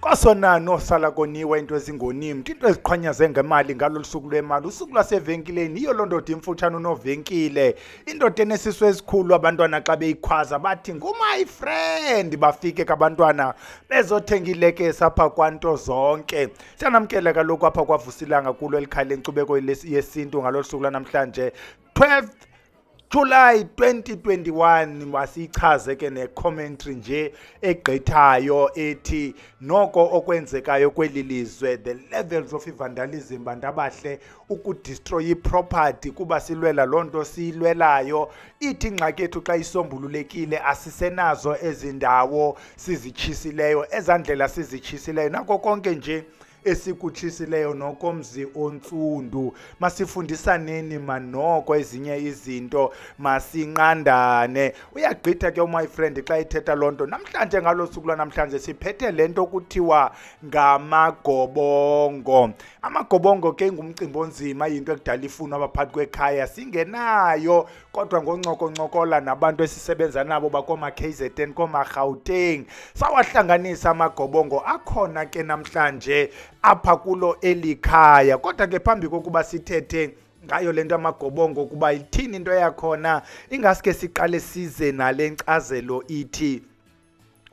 Kosonano sala koniwe into ezingonimi, into eziqhwanyaze ngemali ngalolu suku lwemali, usuku lwasevenkileni, iyo loo ndoda imfutshane unovenkile, indoda enesisu esikhulu abantwana xa beyikhwaza bathi ngumy friend, bafike kabantwana bezothenga ilekese apha kwanto zonke. Siyanamkela kaloku apha kwavusilanga kulo elikhaya lenkcubeko yesintu ngalolu suku lanamhlanje 12 July 2021 wasichaze ke ne-commentary nje egqithayo ethi noko okwenzekayo kweli lizwe, the levels of vandalism, bandabahle ukudestroy iproperty kuba silwela loo nto siyilwelayo. Ithi ingxaki yethu xa isombululekile asisenazo ezi ndawo sizitshisileyo, ezandlela sizitshisileyo, nako konke nje esikutshisileyo nokomzi ontsundu. Masifundisaneni manoko ezinye izinto, masinqandane. Uyagqitha ke my friend xa ithetha loo nto. Namhlanje ngalo suku lwanamhlanje siphethe le nto kuthiwa ngamagobongo. Amagobongo ke ngumcimbi onzima, yinto ekudala ifunwa abaphathi kwekhaya singenayo, kodwa ngoncokoncokola nabantu esisebenza nabo bakoma-KZN, koma-Gauteng, sawahlanganisa amagobongo akhona ke namhlanje apha kulo elikhaya. Kodwa ke phambi kokuba sithethe ngayo lento amagobongo kuba ithini into yakhona, ingaske siqale size nale nkcazelo ithi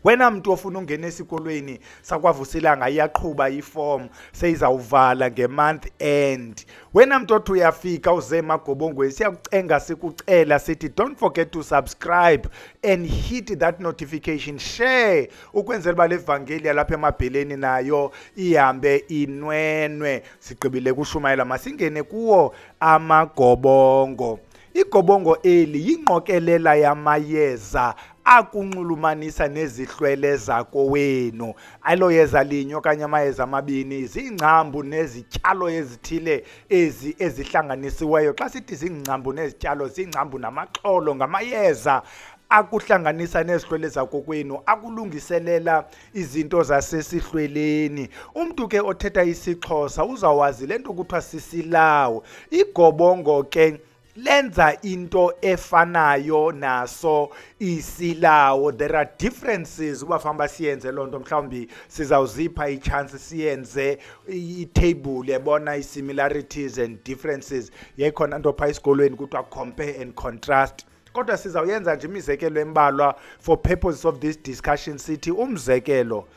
wena mntu ofuna ungena esikolweni sakwavusilanga iyaqhuba iform seyizawuvala ngemonth end. Wena mntu othi uyafika uze emagobongweni siyakucenga sikucela sithi don't forget to subscribe and hit that notification, share ukwenzela uba le vangeli yalapha emabheleni nayo ihambe inwenwe. Sigqibile kushumayela, masingene kuwo amagobongo. Igobongo eli yingqokelela yamayeza akunxulumanisa nezihlwele zakowenu. Alo yeza linye okanye amayeza amabini zingcambu nezityalo ezithile ezi ezihlanganisiweyo. Xa sithi zingcambu nezityalo, zingcambu namaxolo, ngamayeza akuhlanganisa nezihlwele zakokwenu, akulungiselela izinto zasesihlweleni. Umntu ke othetha isiXhosa uzawazi le nto kuthiwa sisilawu. Igobongo ke lenza into efanayo naso isilawo. There are differences. Uba famba siyenze loo nto, mhlawumbi sizawuzipha i-chance siyenze i-table yabona i-similarities and differences. Yekhona nto phaa esikolweni kuthiwa compare and contrast. Kodwa sizawuyenza nje imizekelo embalwa for purposes of this discussion. Sithi umzekelo,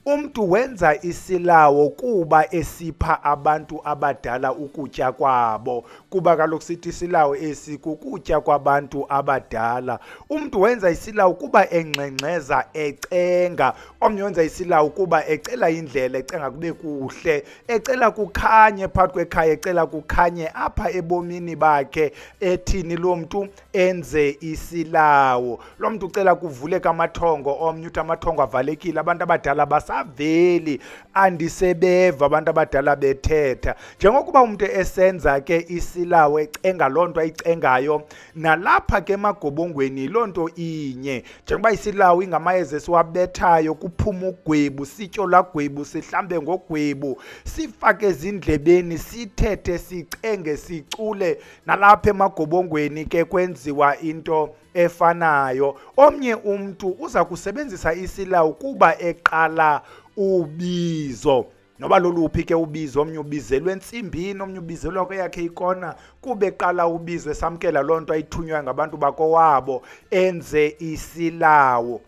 umntu wenza isilawo kuba esipha abantu abadala ukutya kwabo, kuba kaloku sithi isilawo esi kukutya kwabantu abadala. Umntu wenza isilawo kuba engxengxeza ecenga. Omnye wenza isilawo kuba ecela indlela, ecenga kube kuhle, ecela kukhanye phakathi kwekhaya, ecela kukhanye apha ebomini bakhe. Ethini lo mntu enze isilawo? Lo mntu ucela kuvuleke amathongo, omnye uthi amathongo avalekile, abantu abadala basaveli, andisebeva abantu abadala bethetha. Njengokuba umuntu esenza ke isilawo ecenga loo nto ayicengayo, nalapha ke emagobongweni loo nto inye. Njengoba isilawo ingamayeza esiwabethayo, kuphuma ugwebu, sityo lagwebu, sihlambe ngogwebu, sifake ezindlebeni, sithethe, sicenge, sicule, nalapha emagobongweni ke kwenziwa into efanayo. Omnye umntu uza kusebenzisa isilawo kuba eqala ubizo, noba loluphi ke ubizo. Omnye ubizelwe entsimbini, omnye ubizelwa kweyakhe ikona, kube eqala ubizo, esamkela loo nto ayithunywa ngabantu bakowabo, enze isilawo.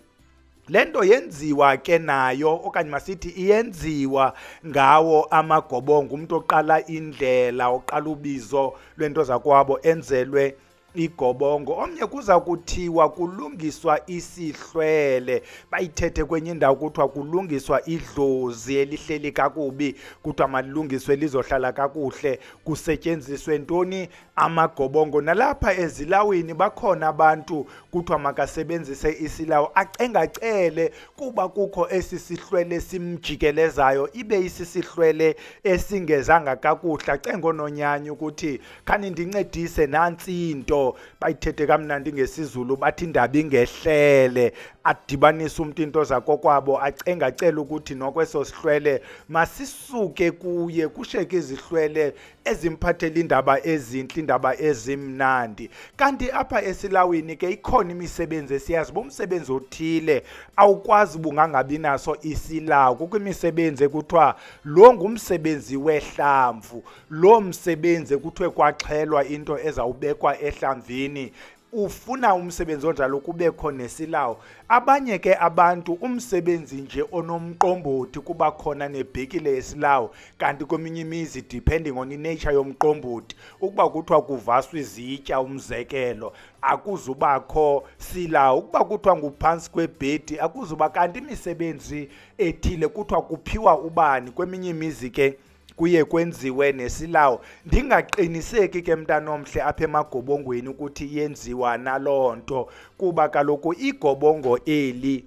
Le nto yenziwa ke nayo, okanye masithi iyenziwa ngawo amagobongo. Umntu oqala indlela, oqala ubizo lwento zakwabo enzelwe igobongo. Omnye kuza kuthiwa kulungiswa isihlwele, bayithethe kwenye indawo kuthiwa kulungiswa idlozi elihleli kakubi, kuthiwa malilungiswe lizohlala kakuhle, kusetyenziswe ntoni? Amagobongo. Nalapha ezilawini bakhona abantu kuthiwa makasebenzise isilawo, acengacele kuba kukho esi sihlwele simjikelezayo, ibe isisihlwele esingezanga kakuhle, acenga ononyanyi ukuthi khani ndincedise nantsi into into bayithethe kamnandi ngesiZulu bathi indaba ingehlele, adibanisa umuntu into zakokwabo acela ukuthi nokweso sihlwele masisuke kuye kusheke izihlwele ezimphathela indaba ezinhle, indaba ezimnandi. Kanti apha esilawini ke ikhona imisebenzi esiyazi bomsebenzi othile awukwazi bungangabi naso isilawu. Kukho imisebenzi ekuthiwa lo ngumsebenzi wehlamvu, lo msebenzi kuthiwe kwaxhelwa into ezawubekwa ehlamvini. Ufuna umsebenzi onjalo kube khona nesilawu. Abanye ke abantu umsebenzi nje onomqombothi kuba khona nebhekile yesilawu, kanti kweminye imizi depending on inature yomqombothi ukuba kuthiwa kuvaswa izitya umzekelo akuzubakho silawu. Ukuba kuthiwa nguphansi kwebhedi akuzuba, kanti imisebenzi ethile kuthiwa kuphiwa ubani, kweminye imizi ke kuye kwenziwe nesilawu. Ndingaqiniseki ke mntana omhle apha emagobongweni ukuthi yenziwa naloo nto, kuba kaloku igobongo eli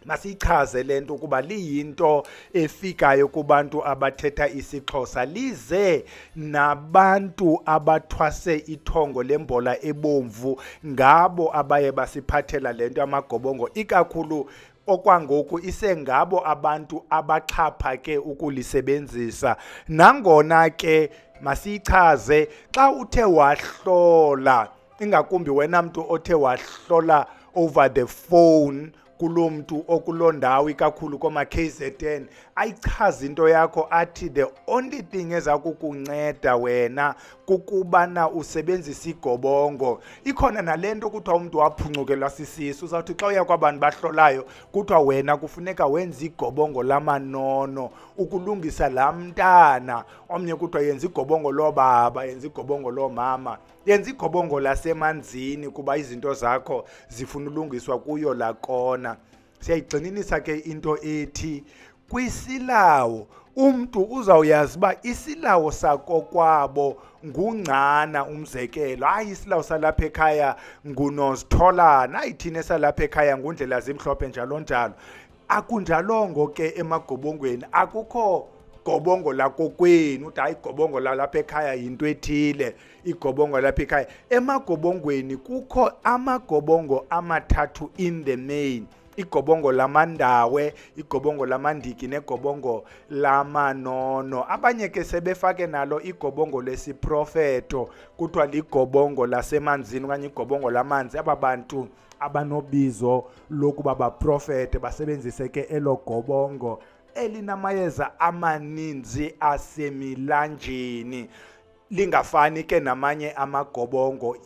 masichaze lento kuba liyinto efikayo kubantu abathetha isiXhosa, lize nabantu abathwase ithongo lembola ebomvu, ngabo abaye basiphathela lento amagobongo, ikakhulu okwangoku isengabo abantu abaxhaphake ukulisebenzisa. Nangona ke masichaze xa uthe wahlola, ingakumbi wena mntu othe wahlola over the phone kulo mntu okulo ndawo ikakhulu koma KZN, ayichaza into yakho athi the only thing eza kukunceda wena kukubana usebenzisa igobongo. Ikhona nalento kuthiwa umuntu waphuncukelwa sisisu, uzawuthi xa uya kwabantu bahlolayo kuthiwa wena kufuneka wenze igobongo lamanono ukulungisa laa mntana. Omnye kuthiwa yenza igobongo loobaba, yenza igobongo loomama, yenza igobongo lasemanzini kuba izinto zakho zifuna ulungiswa kuyo la kona. Siyayigxininisa ke into ethi kwisilawo umntu uzawuyazi uba isilawo sakokwabo ngungcana umzekelo, hayi isilawo salapha ekhaya nguNozitholana, hayi thina salapha ekhaya ngundlela zimhlophe njalo njalo. Akunjalongo ke emagobongweni, akukho gobongo lakokwenu uthi hayi igobongo lalapha ekhaya yinto ethile, igobongo lapha ekhaya. Emagobongweni kukho amagobongo amathathu in the main: igobongo lamandawe, igobongo lamandiki negobongo lamanono. Abanye ke sebefake nalo igobongo lesiprofeto, kuthiwa ligobongo lasemanzini okanye igobongo lamanzi. Aba bantu abanobizo lokuba baprofete basebenzise ke elo gobongo elinamayeza amaninzi asemilanjeni. Lingafani ke namanye amagobongo,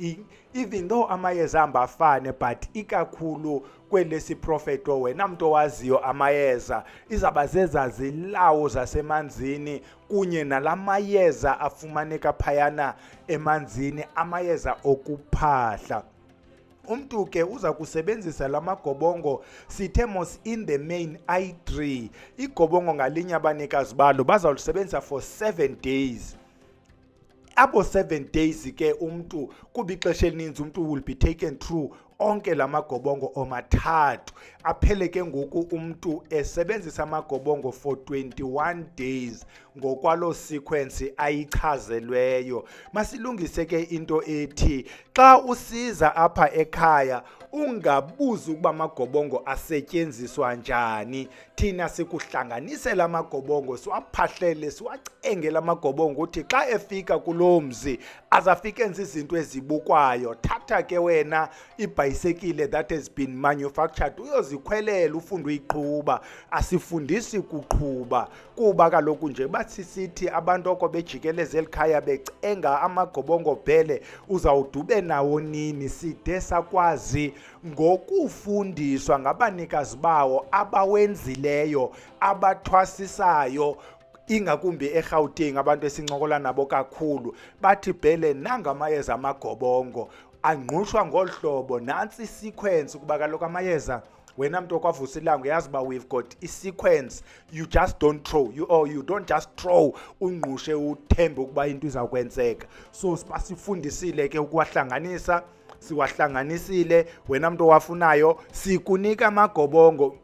even though amayeza ambafane, but ikakhulu kwelesiprofeto wena mntu owaziyo amayeza izaba zezazilawo zasemanzini kunye nalamayeza afumaneka phayana emanzini, amayeza okuphahla. Umntu ke uza kusebenzisa lamagobongo sithemos in the main i3. Igobongo ngalinye abanikazi balo bazawulisebenzisa for 7 days. Abo 7 days ke umntu kuba ixesha elininzi umntu will be taken through onke lamagobongo omathathu. Aphele ke ngoku umntu esebenzisa amagobongo for 21 days ngokwalo sequence ayichazelweyo. Masilungise ke into ethi xa usiza apha ekhaya ungabuzi ukuba amagobongo asetyenziswa njani. Thina sikuhlanganisela amagobongo, siwaphahlele, siwacengele amagobongo ukuthi xa efika kulo mzi azafika enza izinto ezibukwayo. Thatha ke wena ibhayisekile that has been manufactured uyozikhwelela ufunde uyiqhuba. Asifundisi kuqhuba kuba kaloku nje bathi sithi abantu oko bejikeleze elikhaya becenga amagobongo bhele uzawudube nawo nini. Side sakwazi ngokufundiswa ngabanikazi bawo abawenzileyo, abathwasisayo, ingakumbi eGauteng abantu esincokola nabo kakhulu bathi bhele nangamayeza amagobongo angqushwa ngolu hlobo. Nantsi sequence kuba kaloku amayeza wena mntu okwavusa ilanga uyazi uba we've got i-sequence. You just don't throw, you don't just throw ungqushe uthembe ukuba into izawukwenzeka. So basifundisile ke ukuwahlanganisa, siwahlanganisile. Wena mntu owafunayo sikunika amagobongo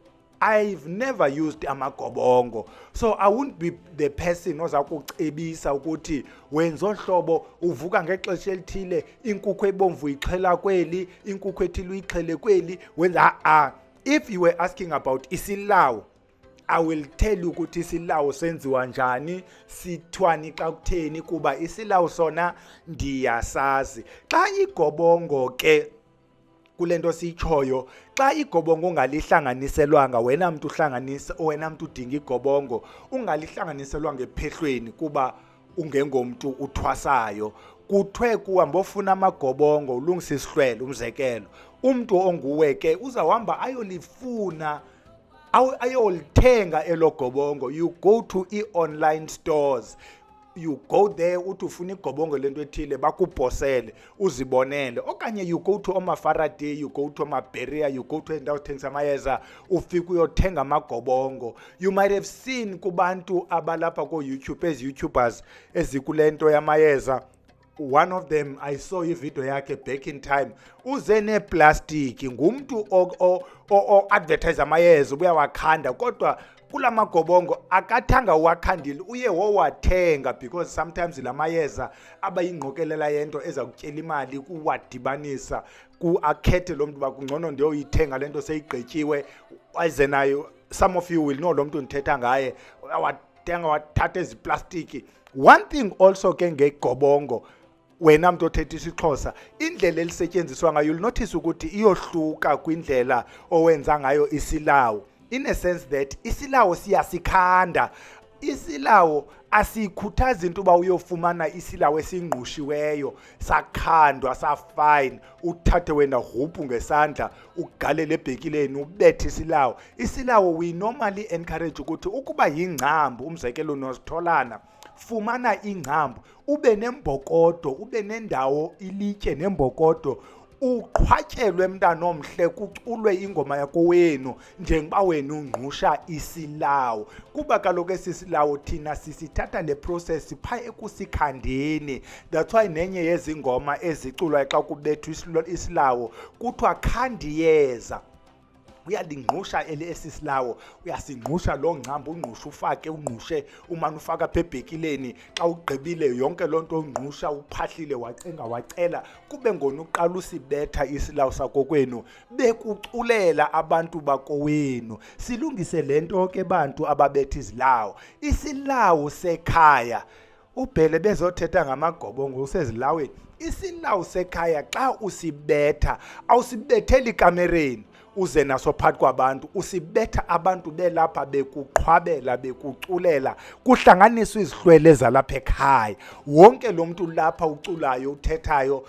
I've never used amagobongo, so I won't be the person oza kucebisa ukuthi wenza ohlobo uvuka ngexesha elithile inkukhu ebomvu ixhela kweli inkukhu ethile uyixhele kweli wenza if you were asking about isilawu, I will tell you ukuthi isilawu senziwa njani sithwani xa kutheni kuba isilawu sona ndiyasazi. Xa igobongo ke kulento siyichoyo, xa igobongo ungalihlanganiselwanga wena mntu udinga igobongo ungalihlanganiselwanga ephehlweni kuba ungengomuntu uthwasayo, kuthiwe kuhamba ofuna amagobongo ulungisa isihlwele. Umzekelo, umuntu onguwe ke uzawuhamba ayolifuna ayolithenga elogobongo. You go to i-online stores, you go there uthi ufuna igobongo lento ethile bakubhosele uzibonele, okanye you go to Faraday, you go to Beria, you go to endawo thengisa amayeza ufika uyothenga amagobongo. You might have seen kubantu abalapha ko YouTube, as YouTubers ezikulento yamayeza. One of them, I saw ivideo yakhe back in time, uze neplastic, ngumuntu o advertise amayeza ubuyawakhanda kodwa kula magobongo akathanga uwakhandile uye wowathenga, because sometimes la mayeza abayingqokelela yento eza kutyela imali kuwadibanisa akhethe lo muntu bakungcono ndiyoyithenga lento seyigqityiwe aze nayo. Some of you will know lo muntu ndithetha ngaye, wathenga wathatha eziplastiki. One thing also ke ngegobongo, wena mntu othetha isiXhosa, indlela elisetyenziswa ngayo you'll notice ukuthi iyohluka kwindlela owenza ngayo isilawu, in a sense that isilawu siyasikhanda. Isilawu asikhuthazi into uba uyofumana isilawu esingqushiweyo sakhandwa safine uthathe wena huphu ngesandla ugalele ebhekileni ubethe isilawu. Isilawu we normally encourage ukuthi ukuba yingcambu, umzekelo nositholana, fumana ingcambu ube nembokodo, ube nendawo ilitye nembokodo, uqhwatyelwe mntana omhle, kuculwe ingoma yakowenu njengoba wena ungqusha isilawu. Kuba kaloku esi silawu thina sisithatha le process phaa ekusikhandeni. That's why nenye yezi ngoma eziculwayo xa kubethwa isilawu kuthiwa khandiyeza. Uyalingqusha esi silawu, uyasingqusha lo ngcambu, ungqusha ufake, ungqushe umane ufaka apha ebhekileni. Xa ugqibile yonke loo nto ungqusha uphahlile wacenga wacela, kube ngona uqala usibetha isilawu sakokwenu bekuculela abantu bakowenu. Silungise le nto ke bantu ababetha izilawu. Isilawu sekhaya, uBhele bezothetha ngamagobongo usezilaweni. Isilawu sekhaya xa usibetha awusibetheli kamereni uze naso phakathi kwabantu, usibetha abantu belapha bekuqhwabela bekuculela, kuhlanganiswa izihlwele zalapha ekhaya. Wonke lo muntu lapha uculayo uthethayo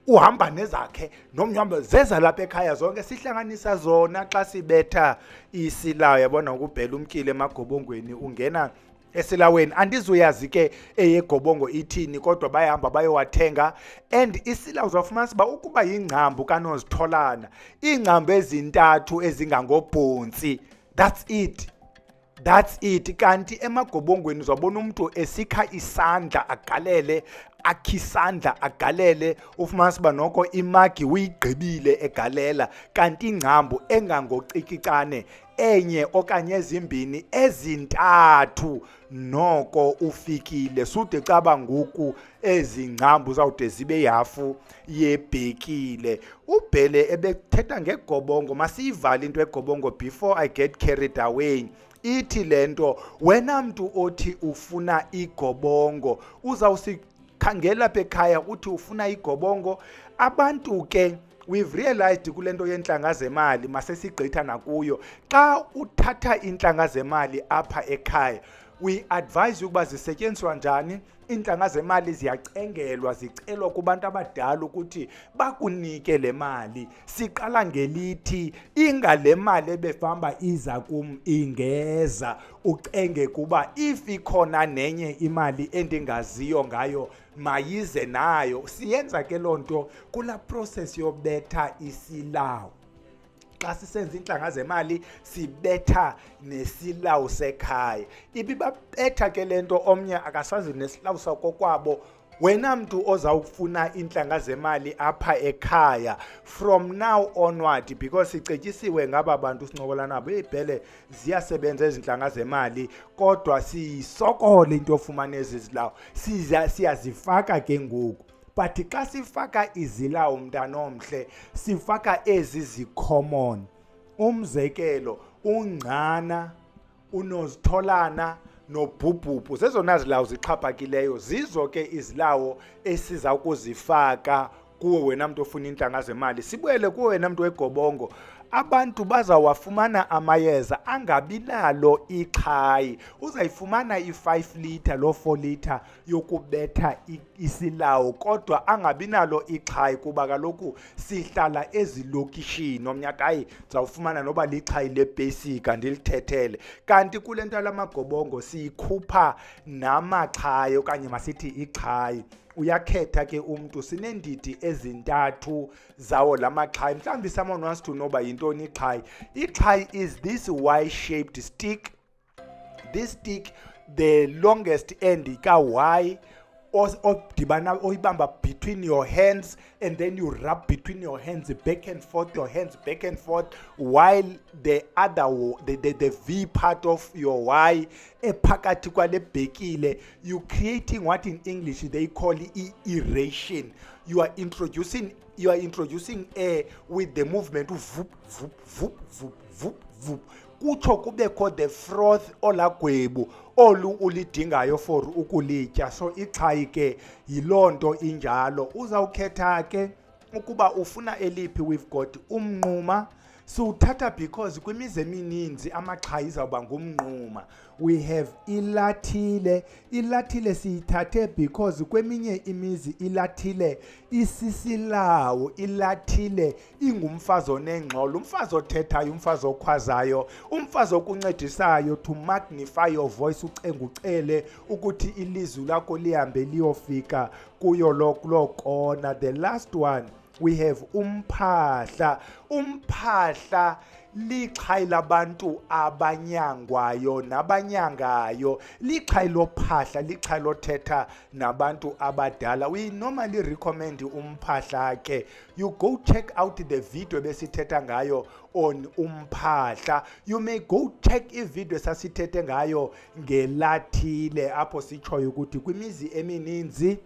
uhamba nezakhe nomnyamba zeza lapha ekhaya zonke sihlanganisa zona xa sibetha isilawu. Yabona ukuBhela umkile emagobongweni ungena esilaweni, andizuyazi ke eyegobongo ithini kodwa bayahamba bayowathenga. And isilawu uzawufumanisa uba ukuba yingcambu kanozitholana, iingcambu ezintathu ezingangobhontsi, that's it. Kanti emagobongweni uzawubona umuntu esikha isandla agalele, akhe isandla agalele, ufumanisa uba noko imagi uyigqibile egalela, kanti ingcambu engangocikicane enye okanye ezimbini ezintathu noko ufikile. Sude caba ngoku ezi ngcambu zawude zibe yafu yebhekile. uBhele ebethetha ngegobongo, masiyivale into egobongo before I get carried away. Ithi lento, wena mntu othi ufuna igobongo uzawusikhangela apha ekhaya uthi ufuna igobongo. Abantu ke we've realized kulento yenhlanga zemali masesigqitha nakuyo, xa uthatha inhlanga zemali apha ekhaya we advise ukuba zisetyenziswa njani. Inhlanga zemali ziyacengelwa, zicelwa kubantu abadala ukuthi bakunike le mali. Siqala ngelithi ingale mali ebefamba iza kum ingeza, ucenge kuba if ikhona nenye imali endingaziyo ngayo mayize nayo. Siyenza ke loo nto kula process yobetha isilawu. Xa sisenza inhlanga zemali sibetha nesilawu sekhaya. Ibibabetha ke lento omnye akasazi nesilawu sakokwabo wena mntu ozawufuna intlanga zemali apha ekhaya from now onward, because sicetyisiwe ngaba bantu sincokola nabo, ibhele ziyasebenza izintlanga zemali kodwa siyisokole into yofumana ezi zilawo, siyazifaka ke ngoku. But xa sifaka izilawo mntana omhle, sifaka ezi zicommon. Umzekelo, ungqana, unozitholana, nobhubhubhu, zezona zilawo zixhaphakileyo, zizo ke izilawo esiza ukuzifaka kuwe wena mntu ofuna intlanga zemali. Sibuyele kuwe wena mntu wegobongo, abantu bazawafumana amayeza angabinalo ixhayi. Uzayifumana i-5 litre lo 4 litre yokubetha isilawo kodwa angabinalo ixhayi, kuba kaloku sihlala ezilokishini. Omnye athi hayi ndizawufumana noba lixhayi lebhesika ndilithethele, kanti kule nto lamagobongo siyikhupha namaxhayi okanye masithi ixhayi. Uyakhetha ke umntu, sineendidi ezintathu zawo lamaxhayi. Mhlawumbi someone wants to know uba yintoni ixhayi. Ixhayi is this Y-shaped stick. This stick, the longest end ka-Y, oyibamba between your hands, and then you rub between your hands back and forth, your hands back and forth, while the other, the V part of your Y ephakathi kwale bhekile, you creating what in English they call aeration. You are introducing air with the movement of vup vup vup vup vup vup. Kutsho kubekho the froth olagwebu olu ulidingayo for ukulitya. So ixhayi ke yiloo nto injalo. Uzawukhetha ke ukuba ufuna eliphi. We've got umnquma, siwuthatha because kwimizi emininzi amaxhayi izawuba ngumnquma. We have ilathile. Ilathile siyithathe because kweminye imizi ilathile isisilawo, ilathile ingumfazi onengxolo, umfazi othethayo, umfazi okhwazayo, umfazi okuncedisayo to magnify your voice, ucele ukuthi ilizwi lakho lihambe liyofika kuyo lo kona. The last one, we have umphahla. Umphahla lixhayi labantu abanyangwayo nabanyangayo. Lixhayi lophahla, lixhayi lothetha nabantu abadala. We normally recommend umphahla ke. You go check out the video besithetha ngayo on umphahla. You may go check ivideo sasithethe ngayo ngelathile apho sitshoyo ukuthi kwimizi emininzi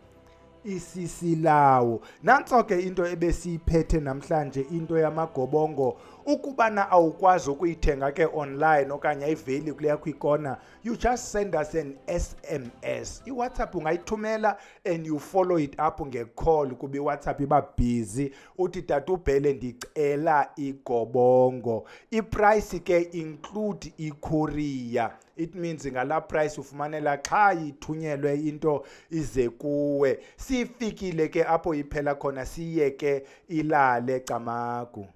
isisilawo. Nantso ke into ebesiyiphethe namhlanje, into yamagobongo. Ukubana awukwazi ukuyithenga ke online okanye ayiveli kule yakho ikona, you just send us an SMS. iWhatsApp ungayithumela and you follow it up ngecall kuba iWhatsApp iba busy. Uthi tata uBhele ndicela igobongo. Iprice ke include icourier. It means ngala price ufumanela xa ithunyelwe into ize kuwe. Sifikile ke apho iphela khona, siyeke ilale Camagu.